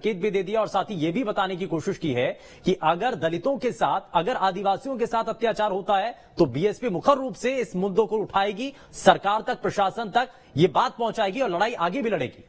संकेत भी दे दिया और साथ ही यह भी बताने की कोशिश की है कि अगर दलितों के साथ, अगर आदिवासियों के साथ अत्याचार होता है तो बीएसपी मुखर रूप से इस मुद्दों को उठाएगी, सरकार तक, प्रशासन तक ये बात पहुंचाएगी और लड़ाई आगे भी लड़ेगी।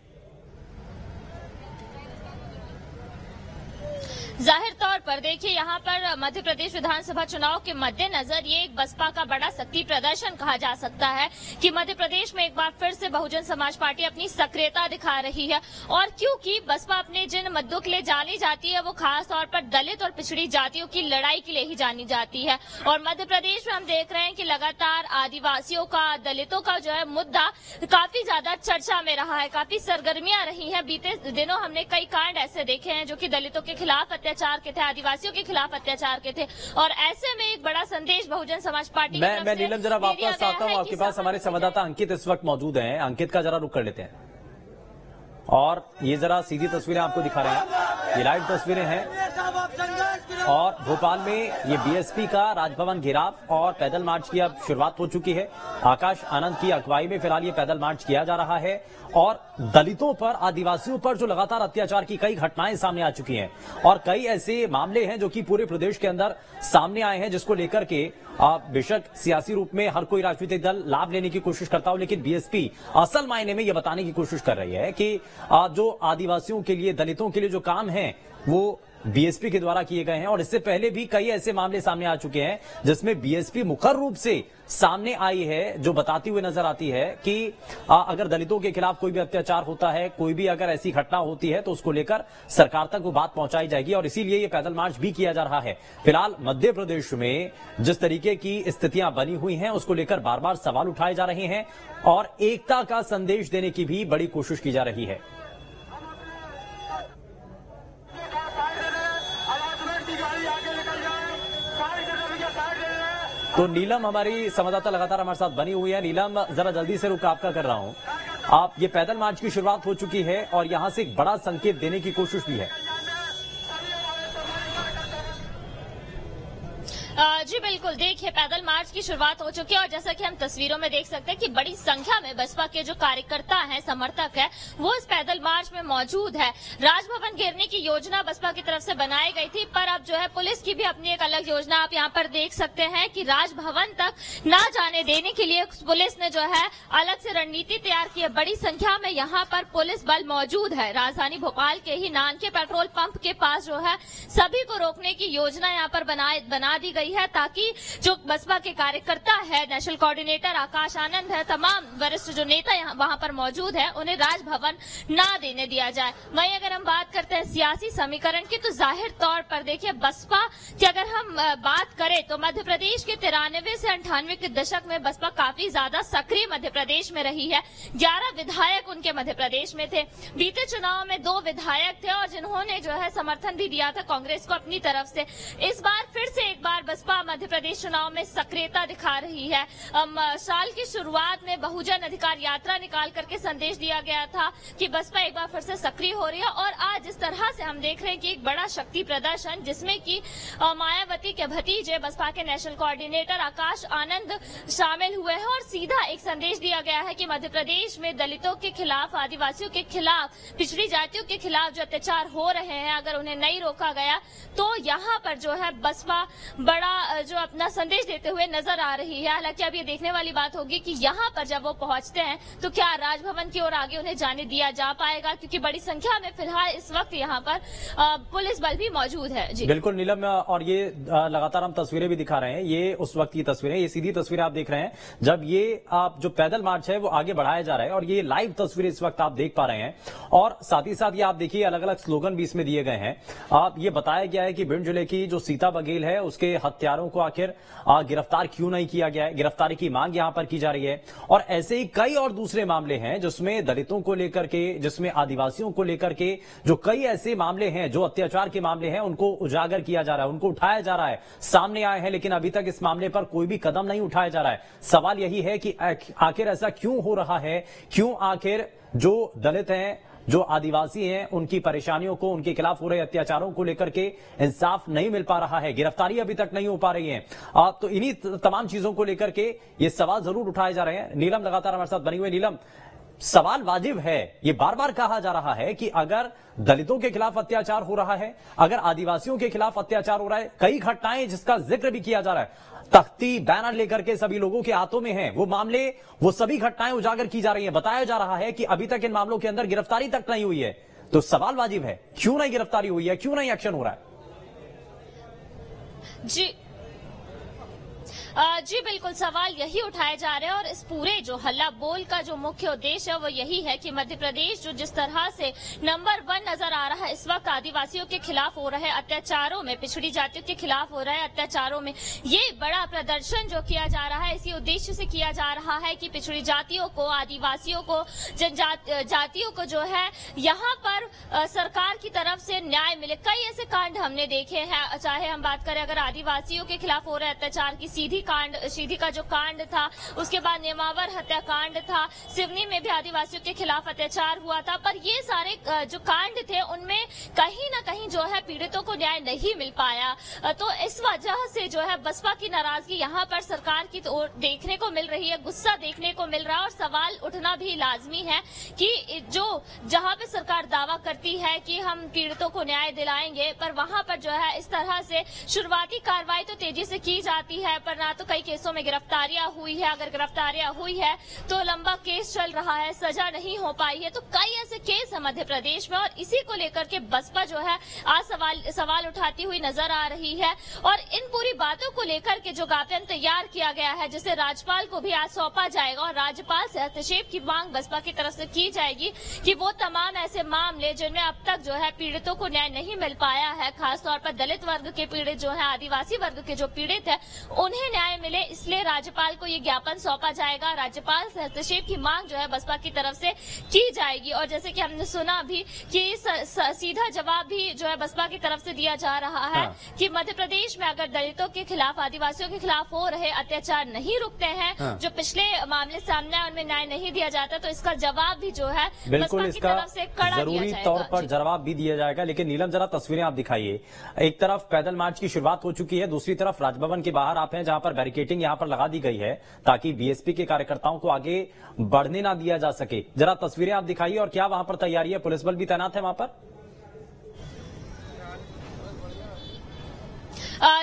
जाहिर तौर पर देखिए, यहाँ पर मध्य प्रदेश विधानसभा चुनाव के मद्देनजर ये एक बसपा का बड़ा शक्ति प्रदर्शन कहा जा सकता है कि मध्य प्रदेश में एक बार फिर से बहुजन समाज पार्टी अपनी सक्रियता दिखा रही है। और क्योंकि बसपा अपने जिन मुद्दों के लिए जानी जाती है वो खास तौर पर दलित और पिछड़ी जातियों की लड़ाई के लिए ही जानी जाती है। और मध्य प्रदेश में हम देख रहे हैं कि लगातार आदिवासियों का, दलितों का जो है मुद्दा काफी ज्यादा चर्चा में रहा है, काफी सरगर्मियां रही हैं। बीते दिनों हमने कई कांड ऐसे देखे हैं जो कि दलितों के खिलाफ अत्याचार के थे, आदिवासियों के खिलाफ अत्याचार के थे। और ऐसे में एक बड़ा संदेश बहुजन समाज पार्टी मैं नीलम जरा वापस आता हूं आपके पास। हमारे संवाददाता अंकित इस वक्त मौजूद हैं, अंकित का जरा रुख कर लेते हैं और ये जरा सीधी तस्वीरें आपको दिखा रहे हैं, ये लाइव तस्वीरें हैं। और भोपाल में ये बीएसपी का राजभवन घेराव और पैदल मार्च की अब शुरुआत हो चुकी है। आकाश आनंद की अगुवाई में फिलहाल ये पैदल मार्च किया जा रहा है और दलितों पर, आदिवासियों पर जो लगातार अत्याचार की कई घटनाएं सामने आ चुकी हैं और कई ऐसे मामले हैं जो कि पूरे प्रदेश के अंदर सामने आए हैं, जिसको लेकर के बेशक सियासी रूप में हर कोई राजनीतिक दल लाभ लेने की कोशिश करता हो, लेकिन बीएसपी असल मायने में यह बताने की कोशिश कर रही है कि जो आदिवासियों के लिए, दलितों के लिए जो काम है वो बीएसपी के द्वारा किए गए हैं। और इससे पहले भी कई ऐसे मामले सामने आ चुके हैं जिसमें बीएसपी मुखर रूप से सामने आई है, जो बताती हुई नजर आती है कि अगर दलितों के खिलाफ कोई भी अत्याचार होता है, कोई भी अगर ऐसी घटना होती है तो उसको लेकर सरकार तक वो बात पहुंचाई जाएगी। और इसीलिए ये पैदल मार्च भी किया जा रहा है। फिलहाल मध्य प्रदेश में जिस तरीके की स्थितियां बनी हुई हैं उसको लेकर बार बार सवाल उठाए जा रहे हैं और एकता का संदेश देने की भी बड़ी कोशिश की जा रही है। तो नीलम हमारी संवाददाता लगातार हमारे साथ बनी हुई है। नीलम, जरा जल्दी से रुक आपका कर रहा हूं। आप ये पैदल मार्च की शुरुआत हो चुकी है और यहां से एक बड़ा संकेत देने की कोशिश भी है। जी बिल्कुल, देखिए पैदल मार्च की शुरुआत हो चुकी है और जैसा कि हम तस्वीरों में देख सकते हैं कि बड़ी संख्या में बसपा के जो कार्यकर्ता हैं, समर्थक हैं, वो इस पैदल मार्च में मौजूद है। राजभवन घेरने की योजना बसपा की तरफ से बनाई गई थी, पर अब जो है पुलिस की भी अपनी एक अलग योजना आप यहाँ पर देख सकते हैं कि राजभवन तक न जाने देने के लिए पुलिस ने जो है अलग से रणनीति तैयार की है। बड़ी संख्या में यहाँ पर पुलिस बल मौजूद है। राजधानी भोपाल के ही नानके पेट्रोल पंप के पास जो है सभी को रोकने की योजना यहाँ पर बना दी गई है, ताकि जो बसपा के कार्यकर्ता है, नेशनल कोऑर्डिनेटर आकाश आनंद है, तमाम वरिष्ठ जो नेता यहाँ वहां पर मौजूद है, उन्हें राजभवन ना देने दिया जाए। वहीं अगर हम बात करते हैं सियासी समीकरण की, तो जाहिर तौर पर देखिए बसपा की अगर हम बात करें तो मध्य प्रदेश के 93 से 98 के दशक में बसपा काफी ज्यादा सक्रिय मध्य प्रदेश में रही है। 11 विधायक उनके मध्य प्रदेश में थे। बीते चुनाव में 2 विधायक थे और जिन्होंने जो है समर्थन भी दिया था कांग्रेस को अपनी तरफ से। इस बार फिर से एक बार बसपा मध्य प्रदेश चुनाव में सक्रियता दिखा रही है। साल की शुरुआत में बहुजन अधिकार यात्रा निकाल करके संदेश दिया गया था कि बसपा एक बार फिर से सक्रिय हो रही है और आज इस तरह से हम देख रहे हैं कि एक बड़ा शक्ति प्रदर्शन जिसमें कि मायावती के भतीजे बसपा के नेशनल कोऑर्डिनेटर आकाश आनंद शामिल हुए हैं और सीधा एक संदेश दिया गया है कि मध्य प्रदेश में दलितों के खिलाफ, आदिवासियों के खिलाफ, पिछड़ी जातियों के खिलाफ जो अत्याचार हो रहे हैं, अगर उन्हें नहीं रोका गया तो यहाँ पर जो है बसपा बड़ा जो अपना संदेश देते हुए नजर आ रही है। हालांकि अब ये देखने वाली बात होगी कि यहाँ पर जब वो पहुंचते हैं तो क्या राजभवन की ओर आगे उन्हें जाने दिया जा पाएगा, क्योंकि बड़ी संख्या में फिलहाल इस वक्त यहाँ पर पुलिस बल भी मौजूद है। जी बिल्कुल नीलम, और ये लगातार हम तस्वीरें भी दिखा रहे हैं, ये उस वक्त की तस्वीरें, ये सीधी तस्वीरें आप देख रहे हैं जब ये जो पैदल मार्च है वो आगे बढ़ाया जा रहा है और ये लाइव तस्वीरें इस वक्त आप देख पा रहे हैं। और साथ ही साथ ये आप देखिए अलग अलग स्लोगन भी इसमें दिए गए हैं। आप ये बताया गया है कि भिंड जिले की जो सीता बघेल है उसके हत्यारों को आखिर गिरफ्तार क्यों नहीं किया गया है, गिरफ्तारी की मांग यहां पर की जा रही है। और ऐसे ही कई और दूसरे मामले हैं जिसमें दलितों को लेकर के, जिसमें आदिवासियों को लेकर के जो कई ऐसे मामले हैं, जो अत्याचार के मामले हैं, उनको उजागर किया जा रहा है, उनको उठाया जा रहा है, सामने आए हैं, लेकिन अभी तक इस मामले पर कोई भी कदम नहीं उठाया जा रहा है। सवाल यही है कि आखिर ऐसा क्यों हो रहा है, क्यों आखिर जो दलित हैं, जो आदिवासी हैं, उनकी परेशानियों को, उनके खिलाफ हो रहे अत्याचारों को लेकर के इंसाफ नहीं मिल पा रहा है, गिरफ्तारी अभी तक नहीं हो पा रही है। तो इन्हीं तमाम चीजों को लेकर के ये सवाल जरूर उठाए जा रहे हैं। नीलम लगातार हमारे साथ बनी हुई। नीलम, सवाल वाजिब है, ये बार बार कहा जा रहा है कि अगर दलितों के खिलाफ अत्याचार हो रहा है, अगर आदिवासियों के खिलाफ अत्याचार हो रहा है, कई घटनाएं जिसका जिक्र भी किया जा रहा है, तख्ती बैनर लेकर के सभी लोगों के हाथों में है वो मामले, वो सभी घटनाएं उजागर की जा रही हैं। बताया जा रहा है कि अभी तक इन मामलों के अंदर गिरफ्तारी तक नहीं हुई है। तो सवाल वाजिब है, क्यों नहीं गिरफ्तारी हुई है, क्यों नहीं एक्शन हो रहा है? जी बिल्कुल, सवाल यही उठाए जा रहे हैं और इस पूरे जो हल्ला बोल का जो मुख्य उद्देश्य है वो यही है कि मध्य प्रदेश जो जिस तरह से नंबर 1 नजर आ रहा है इस वक्त आदिवासियों के खिलाफ हो रहे अत्याचारों में, पिछड़ी जातियों के खिलाफ हो रहे अत्याचारों में, ये बड़ा प्रदर्शन जो किया जा रहा है इसी उद्देश्य से किया जा रहा है कि पिछड़ी जातियों को, आदिवासियों को, जनजातियों को जो है यहाँ पर सरकार की तरफ से न्याय मिले। कई ऐसे कांड हमने देखे हैं, चाहे हम बात करें अगर आदिवासियों के खिलाफ हो रहे अत्याचार की, सीधी का जो कांड था, उसके बाद नेमावर हत्याकांड था, सिवनी में भी आदिवासियों के खिलाफ अत्याचार हुआ था, पर ये सारे जो कांड थे उनमें कहीं ना कहीं जो है पीड़ितों को न्याय नहीं मिल पाया। तो इस वजह से जो है बसपा की नाराजगी यहाँ पर सरकार की ओर देखने को मिल रही है, गुस्सा देखने को मिल रहा है और सवाल उठना भी लाजमी है कि जो जहाँ पे सरकार दावा करती है कि हम पीड़ितों को न्याय दिलाएंगे, पर वहाँ पर जो है इस तरह से शुरुआती कार्रवाई तो तेजी से की जाती है, पर ना तो कई केसों में गिरफ्तारियां हुई है, अगर गिरफ्तारियां हुई है तो लंबा केस चल रहा है, सजा नहीं हो पाई है। तो कई ऐसे केस है मध्य प्रदेश में और इसी को लेकर के बसपा जो है आज सवाल उठाती हुई नजर आ रही है। और इन पूरी बातों को लेकर के जो ज्ञापन तैयार किया गया है, जिसे राज्यपाल को भी आज सौंपा जाएगा और राज्यपाल से हस्तक्षेप की मांग बसपा की तरफ से की जाएगी कि वो तमाम ऐसे मामले जिनमें अब तक जो है पीड़ितों को न्याय नहीं मिल पाया है, खासतौर पर दलित वर्ग के पीड़ित जो है, आदिवासी वर्ग के जो पीड़ित है, उन्हें न्याय मिले, इसलिए राज्यपाल को ये ज्ञापन सौंपा जाएगा। राज्यपाल से हस्तक्षेप की मांग जो है बसपा की तरफ से की जाएगी। और जैसे कि हमने सुना भी कि सीधा जवाब भी जो है बसपा की तरफ से दिया जा रहा है कि मध्य प्रदेश में अगर दलितों के खिलाफ, आदिवासियों के खिलाफ हो रहे अत्याचार नहीं रुकते हैं, जो पिछले मामले सामने आए उनमें न्याय नहीं दिया जाता, तो इसका जवाब भी जो है बिल्कुल बसपा की तरफ से कड़ा जरूरी तौर पर जवाब भी दिया जाएगा। लेकिन नीलम, जरा तस्वीरें आप दिखाइए। एक तरफ पैदल मार्च की शुरुआत हो चुकी है, दूसरी तरफ राजभवन के बाहर आप हैं जहां पर बैरिकेडिंग यहां पर लगा दी गई है ताकि बीएसपी के कार्यकर्ताओं को आगे बढ़ने ना दिया जा सके। जरा तस्वीरें आप दिखाइए और क्या वहां पर तैयारी है, पुलिस बल भी तैनात है वहां पर?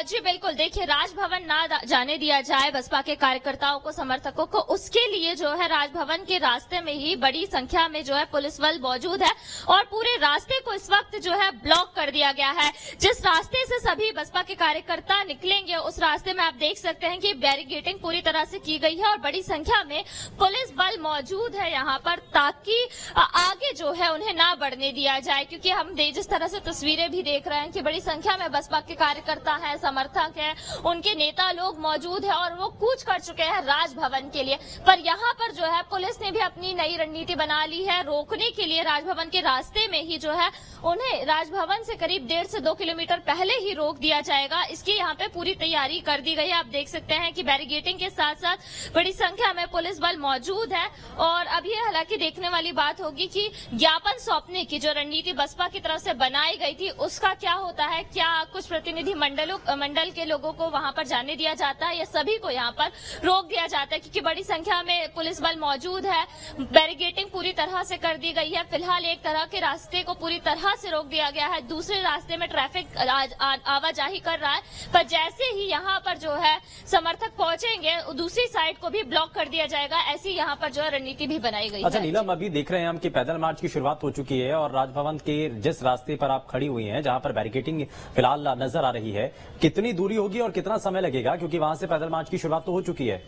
जी बिल्कुल, देखिए राजभवन ना जाने दिया जाए बसपा के कार्यकर्ताओं को, समर्थकों को, उसके लिए जो है राजभवन के रास्ते में ही बड़ी संख्या में जो है पुलिस बल मौजूद है और पूरे रास्ते को इस वक्त जो है ब्लॉक कर दिया गया है। जिस रास्ते से सभी बसपा के कार्यकर्ता निकलेंगे उस रास्ते में आप देख सकते हैं कि बैरिकेडिंग पूरी तरह से की गई है और बड़ी संख्या में पुलिस बल मौजूद है यहाँ पर ताकि आगे जो है उन्हें ना बढ़ने दिया जाए, क्योंकि हम जिस तरह से तस्वीरें भी देख रहे हैं कि बड़ी संख्या में बसपा के कार्यकर्ता है, समर्थक है, उनके नेता लोग मौजूद है और वो कूच कर चुके हैं राजभवन के लिए। पर यहाँ पर जो है पुलिस ने भी अपनी नई रणनीति बना ली है रोकने के लिए। राजभवन के रास्ते में ही जो है उन्हें राजभवन से करीब 1.5 से 2 किलोमीटर पहले ही रोक दिया जाएगा। इसकी यहाँ पे पूरी तैयारी कर दी गई है। आप देख सकते हैं कि बैरिकेडिंग के साथ साथ बड़ी संख्या में पुलिस बल मौजूद है। और अब ये हालांकि देखने वाली बात होगी कि ज्ञापन सौंपने की जो रणनीति बसपा की तरफ से बनाई गई थी उसका क्या होता है, क्या कुछ प्रतिनिधि मंडल के लोगों को वहां पर जाने दिया जाता है या सभी को यहाँ पर रोक दिया जाता है, क्योंकि बड़ी संख्या में पुलिस बल मौजूद है। बैरिकेडिंग पूरी तरह से कर दी गई है। फिलहाल एक तरह के रास्ते को पूरी तरह से रोक दिया गया है, दूसरे रास्ते में ट्रैफिक आवाजाही कर रहा है, पर जैसे ही यहाँ पर जो है समर्थक पहुंचेंगे दूसरी साइड को भी ब्लॉक कर दिया जाएगा। ऐसी यहाँ पर जो है रणनीति भी बनाई गई है। अच्छा नीलम, अभी देख रहे हैं हम कि पैदल मार्च की शुरुआत हो चुकी है और राजभवन के जिस रास्ते पर आप खड़ी हुई हैं जहां पर बैरिकेडिंग फिलहाल नजर आ रही है, कितनी दूरी होगी और कितना समय लगेगा, क्योंकि वहां से पैदल मार्च की शुरुआत तो हो चुकी है?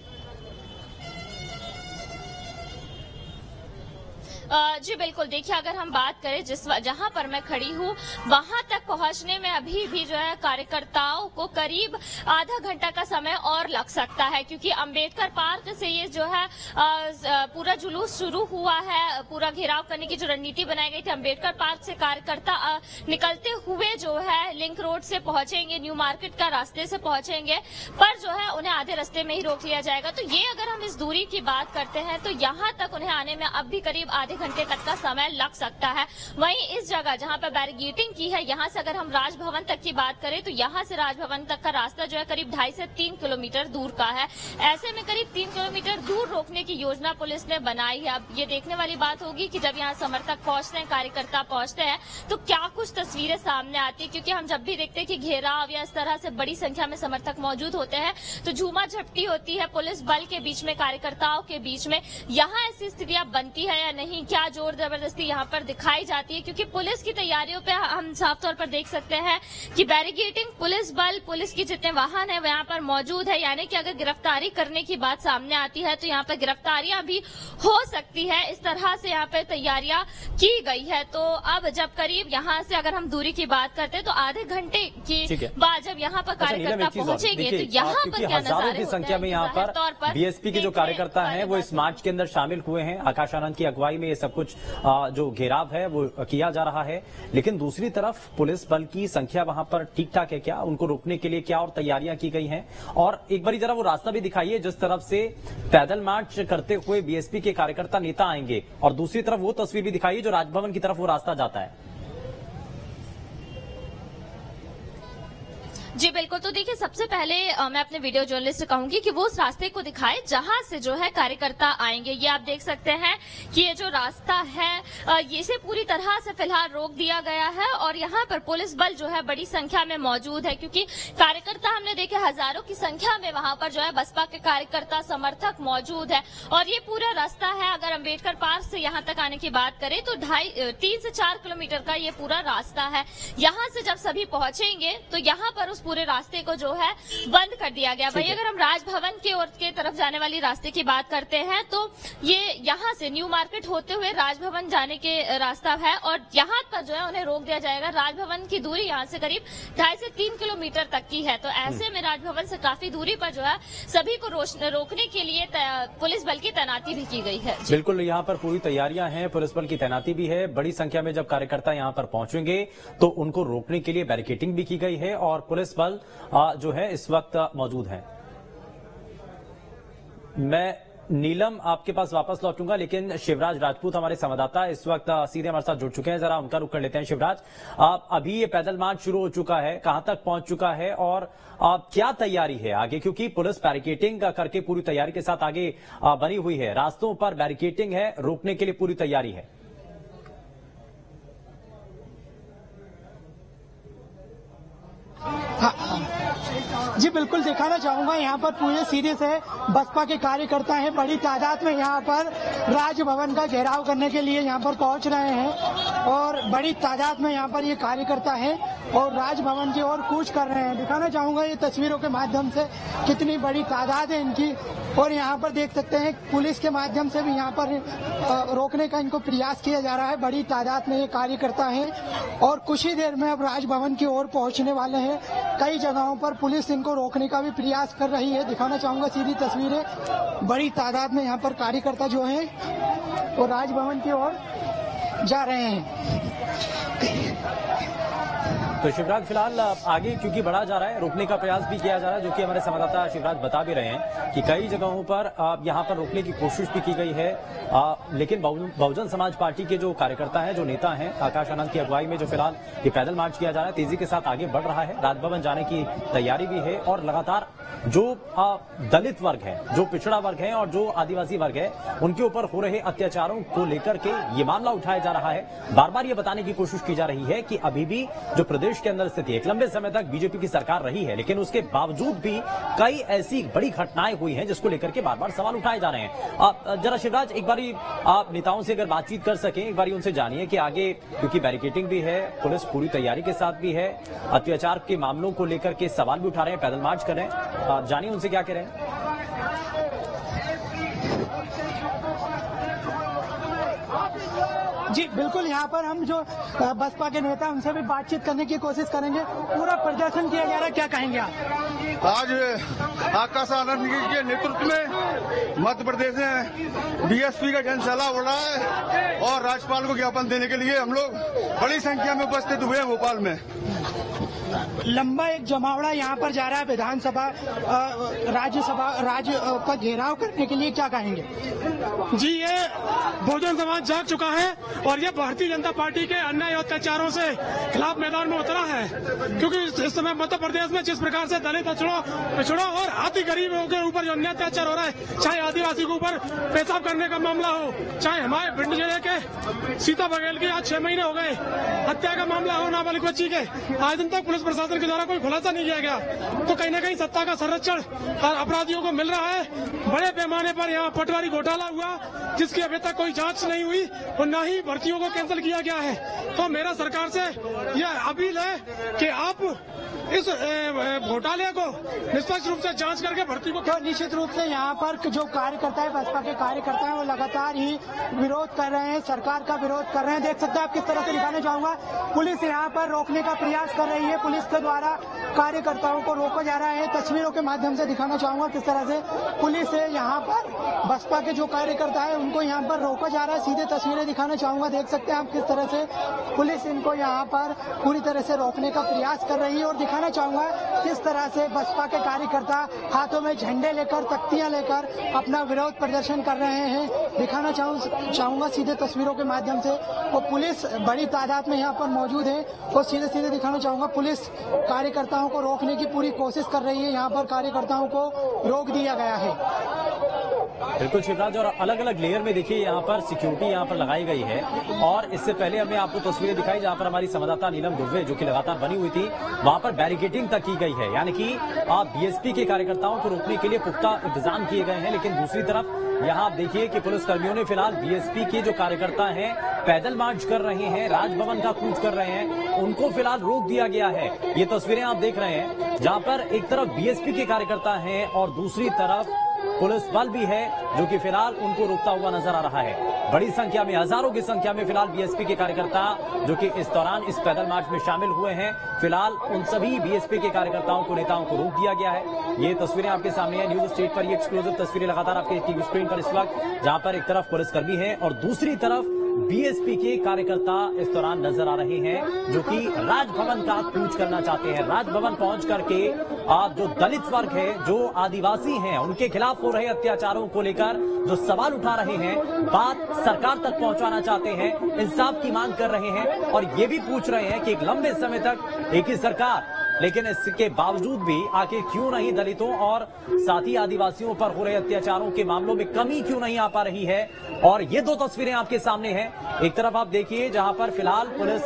जी बिल्कुल, देखिए अगर हम बात करें जहां पर मैं खड़ी हूं वहां तक पहुंचने में अभी भी जो है कार्यकर्ताओं को करीब आधा घंटा का समय और लग सकता है, क्योंकि अंबेडकर पार्क से ये जो है पूरा जुलूस शुरू हुआ है। पूरा घेराव करने की जो रणनीति बनाई गई थी, अंबेडकर पार्क से कार्यकर्ता निकलते हुए जो है लिंक रोड से पहुंचेंगे, न्यू मार्केट का रास्ते से पहुंचेंगे, पर जो है उन्हें आधे रास्ते में ही रोक लिया जाएगा। तो ये अगर हम इस दूरी की बात करते हैं तो यहाँ तक उन्हें आने में अब भी करीब आधे घंटे तक का समय लग सकता है। वहीं इस जगह जहां पर बैरिकेडिंग की है, यहां से अगर हम राजभवन तक की बात करें तो यहां से राजभवन तक का रास्ता जो है करीब 2.5 से 3 किलोमीटर दूर का है। ऐसे में करीब 3 किलोमीटर दूर रोकने की योजना पुलिस ने बनाई है। अब ये देखने वाली बात होगी कि जब यहाँ समर्थक पहुंचते हैं, कार्यकर्ता पहुंचते हैं, तो क्या कुछ तस्वीरें सामने आती है, क्योंकि हम जब भी देखते हैं कि घेराव या इस तरह से बड़ी संख्या में समर्थक मौजूद होते हैं तो झूमा झपटी होती है पुलिस बल के बीच में, कार्यकर्ताओं के बीच में। यहाँ ऐसी स्थितियां बनती है या नहीं, क्या जोर जबरदस्ती यहाँ पर दिखाई जाती है, क्योंकि पुलिस की तैयारियों पे हम साफ तौर पर देख सकते हैं कि बैरिकेडिंग, पुलिस बल, पुलिस की जितने वाहन है वो यहाँ पर मौजूद है। यानी कि अगर गिरफ्तारी करने की बात सामने आती है तो यहाँ पर गिरफ्तारियां भी हो सकती है। इस तरह से यहाँ पे तैयारियां की गई है। तो अब जब करीब यहाँ से अगर हम दूरी की बात करते हैं तो आधे घंटे की बाद जब यहाँ पर कार्यकर्ता पहुंचेंगे तो यहाँ पर क्या हजारों की संख्या में यहाँ पर बीएसपी के जो कार्यकर्ता हैं वो इस मार्च के अंदर शामिल हुए हैं। आकाश आनंद की अगुवाई में ये सब कुछ जो घेराव है वो किया जा रहा है। लेकिन दूसरी तरफ पुलिस बल की संख्या वहां पर ठीक ठाक है क्या, उनको रोकने के लिए क्या और तैयारियां की गई हैं? और एक बार जरा वो रास्ता भी दिखाइए जिस तरफ से पैदल मार्च करते हुए बीएसपी के कार्यकर्ता नेता आएंगे, और दूसरी तरफ वो तस्वीर भी दिखाइए जो राजभवन की तरफ वो रास्ता जाता है। जी बिल्कुल। तो देखिए, सबसे पहले मैं अपने वीडियो जर्नलिस्ट से कहूंगी कि वो उस रास्ते को दिखाए जहां से जो है कार्यकर्ता आएंगे। ये आप देख सकते हैं कि ये जो रास्ता है इसे पूरी तरह से फिलहाल रोक दिया गया है और यहाँ पर पुलिस बल जो है बड़ी संख्या में मौजूद है, क्योंकि कार्यकर्ता हमने देखे हजारों की संख्या में वहां पर जो है बसपा के कार्यकर्ता समर्थक मौजूद है। और ये पूरा रास्ता है, अगर अम्बेडकर पार्क से यहाँ तक आने की बात करें तो 3 से 4 किलोमीटर का ये पूरा रास्ता है। यहाँ से जब सभी पहुंचेंगे तो यहाँ पर पूरे रास्ते को जो है बंद कर दिया गया। वहीं अगर हम राजभवन की ओर के तरफ जाने वाली रास्ते की बात करते हैं तो ये यहाँ से न्यू मार्केट होते हुए राजभवन जाने के रास्ता है और यहाँ पर जो है उन्हें रोक दिया जाएगा। राजभवन की दूरी यहाँ से करीब 2.5 से 3 किलोमीटर तक की है। तो ऐसे में राजभवन से काफी दूरी पर जो है सभी को रोकने के लिए पुलिस बल की तैनाती भी की गई है। बिल्कुल, यहाँ पर पूरी तैयारियां हैं, पुलिस बल की तैनाती भी है। बड़ी संख्या में जब कार्यकर्ता यहाँ पर पहुंचेंगे तो उनको रोकने के लिए बैरिकेडिंग भी की गई है और पुलिस बल जो है इस वक्त मौजूद है। मैं नीलम आपके पास वापस लौटूंगा, लेकिन शिवराज राजपूत हमारे संवाददाता इस वक्त सीधे हमारे साथ जुड़ चुके हैं, जरा उनका रुख कर लेते हैं। शिवराज, अभी ये पैदल मार्च शुरू हो चुका है, कहां तक पहुंच चुका है और क्या तैयारी है आगे, क्योंकि पुलिस बैरिकेडिंग करके पूरी तैयारी के साथ आगे बनी हुई है, रास्तों पर बैरिकेडिंग है, रोकने के लिए पूरी तैयारी है। जी बिल्कुल, दिखाना चाहूंगा यहाँ पर पूरे सीधे से बसपा के कार्यकर्ता हैं, बड़ी तादाद में यहाँ पर राजभवन का घेराव करने के लिए यहाँ पर पहुंच रहे हैं और बड़ी तादाद में यहाँ पर ये कार्यकर्ता हैं और राजभवन की ओर कूच कर रहे हैं। दिखाना चाहूंगा ये तस्वीरों के माध्यम से कितनी बड़ी तादाद है इनकी और यहाँ पर देख सकते हैं पुलिस के माध्यम से भी यहाँ पर रोकने का इनको प्रयास किया जा रहा है। बड़ी तादाद में ये कार्यकर्ता हैं और कुछ ही देर में अब राजभवन की ओर पहुंचने वाले हैं। कई जगहों पर पुलिस इनको रोकने का भी प्रयास कर रही है। दिखाना चाहूंगा सीधी तस्वीरें, बड़ी तादाद में यहाँ पर कार्यकर्ता जो हैं वो राजभवन की ओर जा रहे हैं। तो शिवराज, फिलहाल आगे क्योंकि बढ़ा जा रहा है, रोकने का प्रयास भी किया जा रहा है, जो कि हमारे संवाददाता शिवराज बता भी रहे हैं कि कई जगहों पर यहां पर रोकने की कोशिश भी की गई है। लेकिन बहुजन समाज पार्टी के जो कार्यकर्ता हैं, जो नेता हैं, आकाश आनंद की अगुवाई में जो फिलहाल ये पैदल मार्च किया जा रहा है, तेजी के साथ आगे बढ़ रहा है। राजभवन जाने की तैयारी भी है और लगातार जो दलित वर्ग है, जो पिछड़ा वर्ग है और जो आदिवासी वर्ग है, उनके ऊपर हो रहे अत्याचारों को लेकर के ये मामला उठाया जा रहा है। बार बार ये बताने की कोशिश की जा रही है कि अभी भी जो प्रदेश के अंदर स्थिति एक लंबे समय तक बीजेपी की सरकार रही है, लेकिन उसके बावजूद भी कई ऐसी बड़ी घटनाएं हुई हैं जिसको लेकर के बार बार सवाल उठाए जा रहे हैं। जरा शिवराज, एक बारी आप नेताओं से अगर बातचीत कर सकें, एक बारी उनसे जानिए कि आगे क्योंकि बैरिकेडिंग भी है, पुलिस पूरी तैयारी के साथ भी है, अत्याचार के मामलों को लेकर के सवाल भी उठा रहे हैं, पैदल मार्च कर रहे हैं, जानिए उनसे क्या कह रहे हैं। जी बिल्कुल, यहाँ पर हम जो बसपा के नेता उनसे भी बातचीत करने की कोशिश करेंगे। पूरा प्रदर्शन किया जा रहा है, क्या कहेंगे आप? आज आकाश आनंद के नेतृत्व में मध्य प्रदेश में बीएसपी का जनसभा हो रहा है और राज्यपाल को ज्ञापन देने के लिए हम लोग बड़ी संख्या में उपस्थित हुए हैं भोपाल में। लंबा एक जमावड़ा यहाँ पर जा रहा है विधानसभा राज्य का घेराव करने के लिए, क्या कहेंगे? जी, ये बहुजन समाज जाग चुका है और ये भारतीय जनता पार्टी के अन्याय और अत्याचारों से खिलाफ मैदान में उतरा है, क्योंकि इस समय मध्य प्रदेश में जिस प्रकार से दलित पिछड़ों और अति गरीबों के ऊपर जो अन्याय अत्याचार हो रहा है, चाहे आदिवासी के ऊपर पेशाब करने का मामला हो, चाहे हमारे भिंड जिले के सीता बघेल की आज 6 महीने हो गए हत्या का मामला हो नाबालिग बच्ची के, आज दिन तक पुलिस प्रशासन के द्वारा कोई खुलासा नहीं किया गया। तो कहीं न कहीं सत्ता का संरक्षण और अपराधियों को मिल रहा है। बड़े पैमाने पर यहाँ पटवारी घोटाला हुआ जिसकी अभी तक कोई जांच नहीं हुई और न ही भर्तियों को कैंसिल किया गया है। तो मेरा सरकार से यह अपील है कि आप इस घोटाले को निष्पक्ष रूप से जांच करके भर्ती को। तो निश्चित रूप से यहाँ पर जो कार्यकर्ता है, बसपा के कार्यकर्ता है, वो लगातार ही विरोध कर रहे हैं, सरकार का विरोध कर रहे हैं। देख सकते हैं आप किस तरह से दिखाना चाहूंगा, पुलिस यहाँ पर रोकने का प्रयास कर रही है, पुलिस के द्वारा कार्यकर्ताओं को रोका जा रहा है। तस्वीरों के माध्यम से दिखाना चाहूंगा किस तरह से पुलिस है यहाँ पर बसपा के जो कार्यकर्ता है उनको यहाँ पर रोका जा रहा है। सीधे तस्वीरें दिखाना चाहूंगा, देख सकते हैं आप किस तरह से पुलिस इनको यहाँ पर पूरी तरह से रोकने का प्रयास कर रही है। और दिखाना चाहूंगा किस तरह से बसपा के कार्यकर्ता हाथों में झंडे लेकर, तख्तियां लेकर अपना विरोध प्रदर्शन कर रहे हैं। दिखाना चाहूंगा सीधे तस्वीरों के माध्यम से, वो पुलिस बड़ी तादाद में यहाँ पर मौजूद है। और सीधे दिखाना चाहूंगा, पुलिस कार्यकर्ताओं को रोकने की पूरी कोशिश कर रही है। यहाँ पर कार्यकर्ताओं को रोक दिया गया है। बिल्कुल शिवराज, और अलग अलग लेयर में देखिए यहाँ पर सिक्योरिटी यहाँ पर लगाई गई है। और इससे पहले हमने आपको तस्वीरें दिखाई जहाँ पर हमारी संवाददाता नीलम दुर्वे जो कि लगातार बनी हुई थी, वहां पर बैरिकेडिंग तक की गई है, यानी कि बीएसपी के कार्यकर्ताओं को रोकने के लिए पुख्ता इंतजाम किए गए हैं। लेकिन दूसरी तरफ यहाँ आप देखिए कि पुलिसकर्मियों ने फिलहाल बीएसपी के जो कार्यकर्ता हैं पैदल मार्च कर रहे हैं, राजभवन का कूच कर रहे हैं, उनको फिलहाल रोक दिया गया है। ये तस्वीरें आप देख रहे हैं जहाँ पर एक तरफ बीएसपी के कार्यकर्ता हैं और दूसरी तरफ पुलिस बल भी है जो कि फिलहाल उनको रोकता हुआ नजर आ रहा है। बड़ी संख्या में, हजारों की संख्या में फिलहाल बीएसपी के कार्यकर्ता जो कि इस दौरान इस पैदल मार्च में शामिल हुए हैं, फिलहाल उन सभी बीएसपी के कार्यकर्ताओं को, नेताओं को रोक दिया गया है। ये तस्वीरें आपके सामने है न्यूज स्टेट पर, ये एक्सक्लूसिव तस्वीरें लगातार आपके टीवी स्क्रीन पर इस वक्त, जहां पर एक तरफ पुलिसकर्मी है और दूसरी तरफ बीएसपी के कार्यकर्ता इस दौरान नजर आ रहे हैं जो कि राजभवन का कूच करना चाहते हैं। राजभवन पहुंच करके जो दलित वर्ग है, जो आदिवासी हैं, उनके खिलाफ हो रहे अत्याचारों को लेकर जो सवाल उठा रहे हैं, बात सरकार तक पहुंचाना चाहते हैं, इंसाफ की मांग कर रहे हैं। और ये भी पूछ रहे हैं कि एक लंबे समय तक एक ही सरकार, लेकिन इसके बावजूद भी आखिर क्यों नहीं दलितों और साथ ही आदिवासियों पर हो रहे अत्याचारों के मामलों में कमी क्यों नहीं आ पा रही है। और ये दो तस्वीरें आपके सामने हैं। एक तरफ आप देखिए जहां पर फिलहाल पुलिस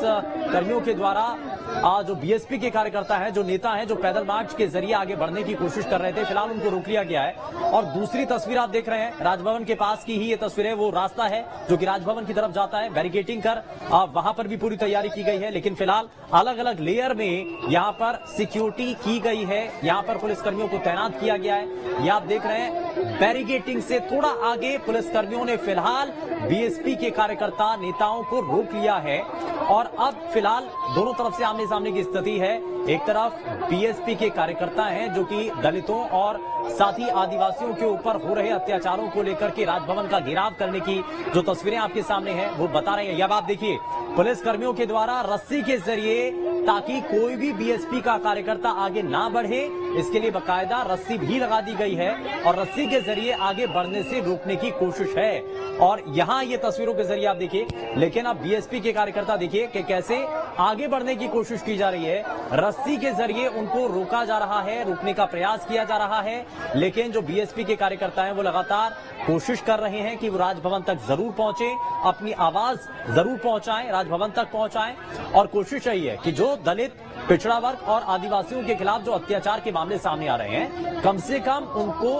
कर्मियों के द्वारा जो बीएसपी के कार्यकर्ता हैं, जो नेता हैं, जो पैदल मार्च के जरिए आगे बढ़ने की कोशिश कर रहे थे, फिलहाल उनको रोक लिया गया है। और दूसरी तस्वीर आप देख रहे हैं राजभवन के पास की ही ये तस्वीरें, वो रास्ता है जो कि राजभवन की तरफ जाता है, बैरिकेडिंग कर वहां पर भी पूरी तैयारी की गई है। लेकिन फिलहाल अलग अलग लेयर में यहाँ पर सिक्योरिटी की गई है, यहाँ पर पुलिसकर्मियों को तैनात किया गया है। ये आप देख रहे हैं बैरिकेडिंग से थोड़ा आगे पुलिसकर्मियों ने फिलहाल बीएसपी के कार्यकर्ता, नेताओं को रोक लिया है। और अब फिलहाल दोनों तरफ से आमने सामने की स्थिति है। एक तरफ बीएसपी के कार्यकर्ता हैं जो कि दलितों और साथ ही आदिवासियों के ऊपर हो रहे अत्याचारों को लेकर के राजभवन का घेराव करने की जो तस्वीरें आपके सामने हैं वो बता रहे हैं। यह आप देखिए पुलिसकर्मियों के द्वारा रस्सी के जरिए, ताकि कोई भी बीएसपी का कार्यकर्ता आगे ना बढ़े, इसके लिए बाकायदा रस्सी भी लगा दी गई है और रस्सी के जरिए आगे बढ़ने से रोकने की कोशिश है। और यहां ये तस्वीरों के जरिए आप देखिए, लेकिन अब बीएसपी के कार्यकर्ता देखिए कि कैसे आगे बढ़ने की कोशिश की जा रही है, रस्सी के जरिए उनको रोका जा रहा है, रोकने का प्रयास किया जा रहा है। लेकिन जो बीएसपी के कार्यकर्ता हैं वो लगातार कोशिश कर रहे हैं कि वो राजभवन तक जरूर पहुंचे, अपनी आवाज जरूर पहुंचाएं, राजभवन तक पहुंचाएं। और कोशिश यही है कि जो दलित, पिछड़ा वर्ग और आदिवासियों के खिलाफ जो अत्याचार के मामले सामने आ रहे हैं, कम से कम उनको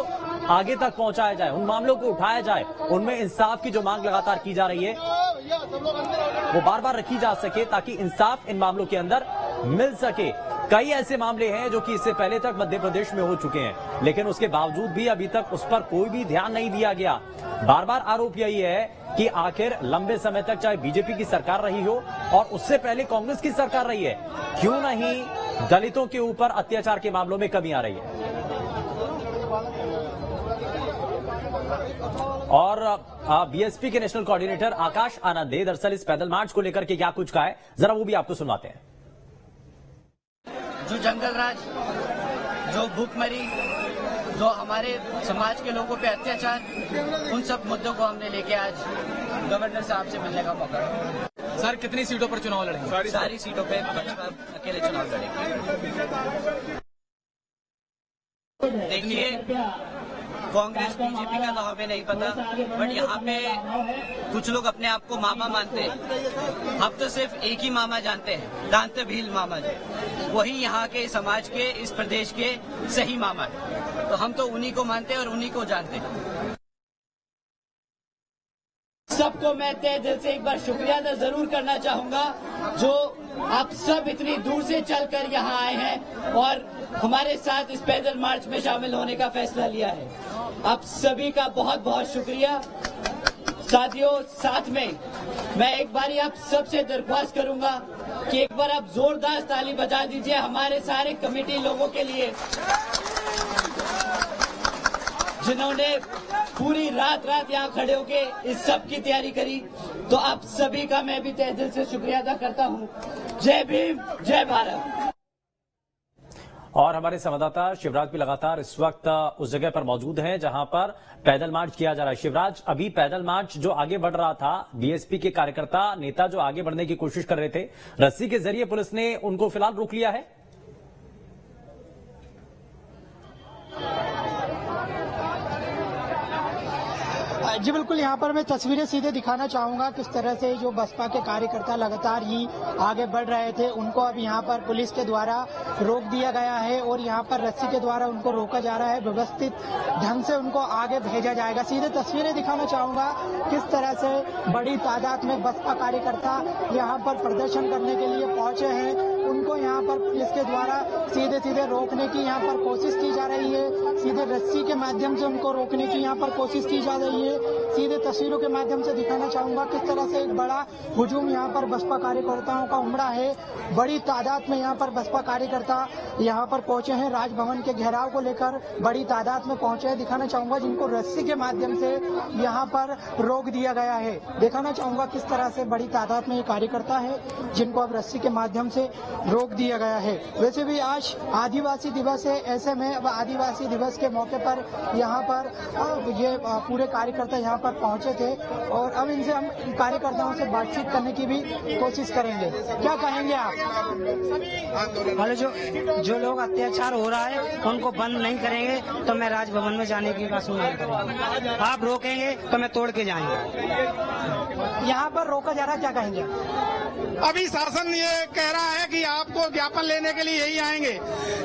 आगे तक पहुंचाया जाए, उन मामलों को उठाया जाए, उनमें इंसाफ की जो मांग लगातार की जा रही है वो बार बार रखी जा सके, ताकि इंसाफ इन मामलों के अंदर मिल सके। कई ऐसे मामले हैं जो कि इससे पहले तक मध्य प्रदेश में हो चुके हैं, लेकिन उसके बावजूद भी अभी तक उस पर कोई भी ध्यान नहीं दिया गया। बार बार आरोप यही है कि आखिर लंबे समय तक चाहे बीजेपी की सरकार रही हो और उससे पहले कांग्रेस की सरकार रही है, क्यों नहीं दलितों के ऊपर अत्याचार के मामलों में कमी आ रही है। और बीएसपी के नेशनल कोऑर्डिनेटर आकाश आनंद ने दरअसल इस पैदल मार्च को लेकर के क्या कुछ कहा है, जरा वो भी आपको सुनवाते हैं। जो जंगल राज, जो भूखमरी, जो हमारे समाज के लोगों पे अत्याचार, उन सब मुद्दों को हमने लेके आज गवर्नर साहब से मिलने का मौका। सर कितनी सीटों पर चुनाव लड़ेंगे? सारी सीटों पे बसपा अकेले चुनाव लड़ेंगे। देखिए, कांग्रेस बीजेपी का तो हमें नहीं पता, बट यहाँ पे कुछ लोग अपने आप को मामा मानते हैं। हम तो सिर्फ एक ही मामा जानते हैं, दांत भील मामा जी, वही यहाँ के समाज के, इस प्रदेश के सही मामा है। तो हम तो उन्हीं को मानते हैं और उन्हीं को जानते हैं। सबको मैं तहे दिल से एक बार शुक्रिया अदा जरूर करना चाहूंगा, जो आप सब इतनी दूर से चलकर यहाँ आए हैं और हमारे साथ इस पैदल मार्च में शामिल होने का फैसला लिया है। आप सभी का बहुत बहुत शुक्रिया। साथियों, साथ में मैं एक बार आप सबसे दरख्वास्त करूंगा कि एक बार आप जोरदार ताली बजा दीजिए हमारे सारे कमेटी लोगों के लिए, जिन्होंने पूरी रात यहाँ खड़े होके इस सब की तैयारी करी। तो आप सभी का मैं भी तहे दिल से शुक्रिया अदा करता हूँ। जय भीम, जय भारत। और हमारे संवाददाता शिवराज भी लगातार इस वक्त उस जगह पर मौजूद हैं जहां पर पैदल मार्च किया जा रहा है। शिवराज, अभी पैदल मार्च जो आगे बढ़ रहा था, बीएसपी के कार्यकर्ता नेता जो आगे बढ़ने की कोशिश कर रहे थे, रस्सी के जरिए पुलिस ने उनको फिलहाल रोक लिया है। जी बिल्कुल, यहाँ पर मैं तस्वीरें सीधे दिखाना चाहूंगा किस तरह से जो बसपा के कार्यकर्ता लगातार ही आगे बढ़ रहे थे, उनको अब यहाँ पर पुलिस के द्वारा रोक दिया गया है और यहाँ पर रस्सी के द्वारा उनको रोका जा रहा है। व्यवस्थित ढंग से उनको आगे भेजा जाएगा। सीधे तस्वीरें दिखाना चाहूंगा किस तरह से बड़ी तादाद में बसपा कार्यकर्ता यहाँ पर प्रदर्शन करने के लिए पहुंचे हैं। उनको यहाँ पर पुलिस के द्वारा सीधे सीधे रोकने की यहाँ पर कोशिश की जा रही है। सीधे रस्सी के माध्यम से उनको रोकने की यहाँ पर कोशिश की जा रही है। सीधे तस्वीरों के माध्यम से दिखाना चाहूंगा किस तरह से एक बड़ा हुजूम यहाँ पर बसपा कार्यकर्ताओं का उमड़ा है। बड़ी तादाद में यहाँ पर बसपा कार्यकर्ता यहाँ पर पहुंचे हैं। राजभवन के घेराव को लेकर बड़ी तादाद में पहुंचे हैं। दिखाना चाहूंगा जिनको रस्सी के माध्यम से यहाँ पर रोक दिया गया है। दिखाना चाहूंगा किस तरह से बड़ी तादाद में ये कार्यकर्ता है जिनको अब रस्सी के माध्यम से रोक दिया गया है। वैसे भी आज आदिवासी दिवस है, ऐसे में अब आदिवासी दिवस के मौके पर यहाँ पर ये पूरे कार्यकर्ता यहाँ पर पहुंचे थे और अब इनसे हम कार्यकर्ताओं से बातचीत करने की भी कोशिश करेंगे। क्या कहेंगे आप? वाले जो लोग अत्याचार हो रहा है उनको बंद नहीं करेंगे तो मैं राजभवन में जाने की बात नहीं करूँगा। आप रोकेंगे तो मैं तोड़ के जाएंगे। यहाँ पर रोका जा रहा है, क्या कहेंगे? अभी शासन ये कह रहा है कि आपको ज्ञापन लेने के लिए यही आएंगे,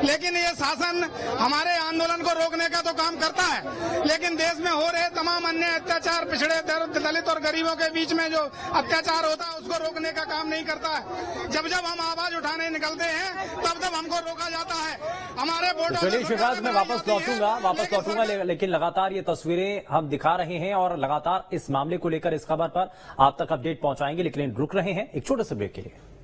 लेकिन ये शासन हमारे आंदोलन को रोकने का तो काम करता है, लेकिन देश में हो रहे तमाम अन्य अत्याचार, पिछड़े दलित और गरीबों के बीच में जो अत्याचार होता है उसको रोकने का काम नहीं करता है। जब जब हम आवाज उठाने निकलते हैं तब तब हमको रोका जाता है। हमारे चलिए शिवराज, मैं वापस लौटूंगा, लेकिन लगातार ये तस्वीरें हम दिखा रहे हैं और लगातार इस मामले को लेकर इस खबर पर आप तक अपडेट पहुंचाएंगे, लेकिन रुक रहे हैं एक छोटे से ब्रेक के लिए।